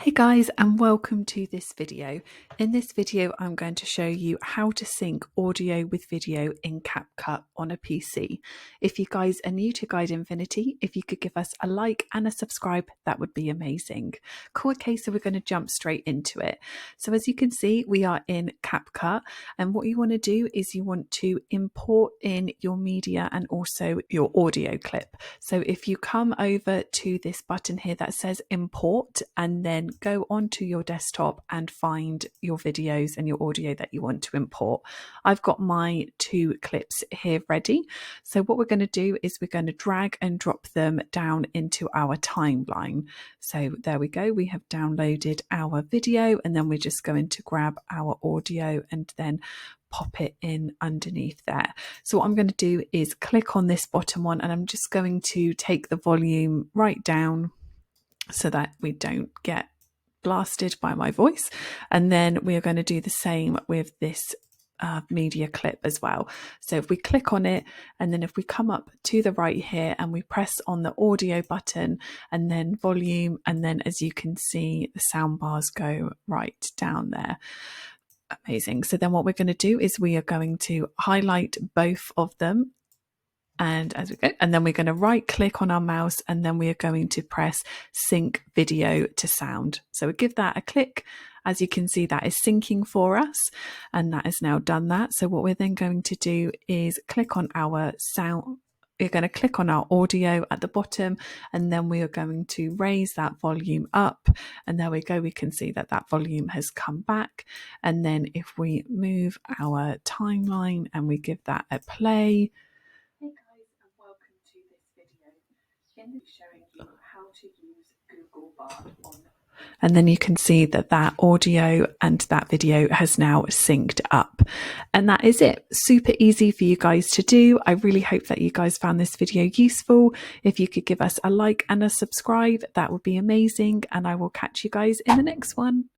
Hey guys, and welcome to this video. In this video I'm going to show you how to sync audio with video in CapCut on a PC. If you guys are new to Guide Infinity, if you could give us a like and a subscribe, that would be amazing. Cool, okay, so we're going to jump straight into it. So as you can see, we are in CapCut, and what you want to do is you want to import in your media and also your audio clip. So if you come over to this button here that says import, and then go onto your desktop and find your videos and your audio that you want to import. I've got my two clips here ready. So what we're going to do is we're going to drag and drop them down into our timeline. So there we go. We have downloaded our video, and then we're just going to grab our audio and then pop it in underneath there. So what I'm going to do is click on this bottom one, and I'm just going to take the volume right down so that we don't get blasted by my voice. And then we are going to do the same with this media clip as well. So if we click on it, and then if we come up to the right here and we press on the audio button and then volume, and then as you can see the sound bars go right down there. Amazing. So then what we're going to do is we are going to highlight both of them, and as we go, and then we're going to right click on our mouse, and then we are going to press sync video to sound. So we give that a click. As you can see, that is syncing for us, and that has now done that. So what we're then going to do is click on our sound. We're going to click on our audio at the bottom, and then we are going to raise that volume up, and there we go. We can see that that volume has come back. And then if we move our timeline and we give that a play. Hey guys, and welcome to this video. In this showing you how to use Google Bard on. And then you can see that that audio and that video has now synced up. And that is it. Super easy for you guys to do. I really hope that you guys found this video useful. If you could give us a like and a subscribe, that would be amazing. And I will catch you guys in the next one.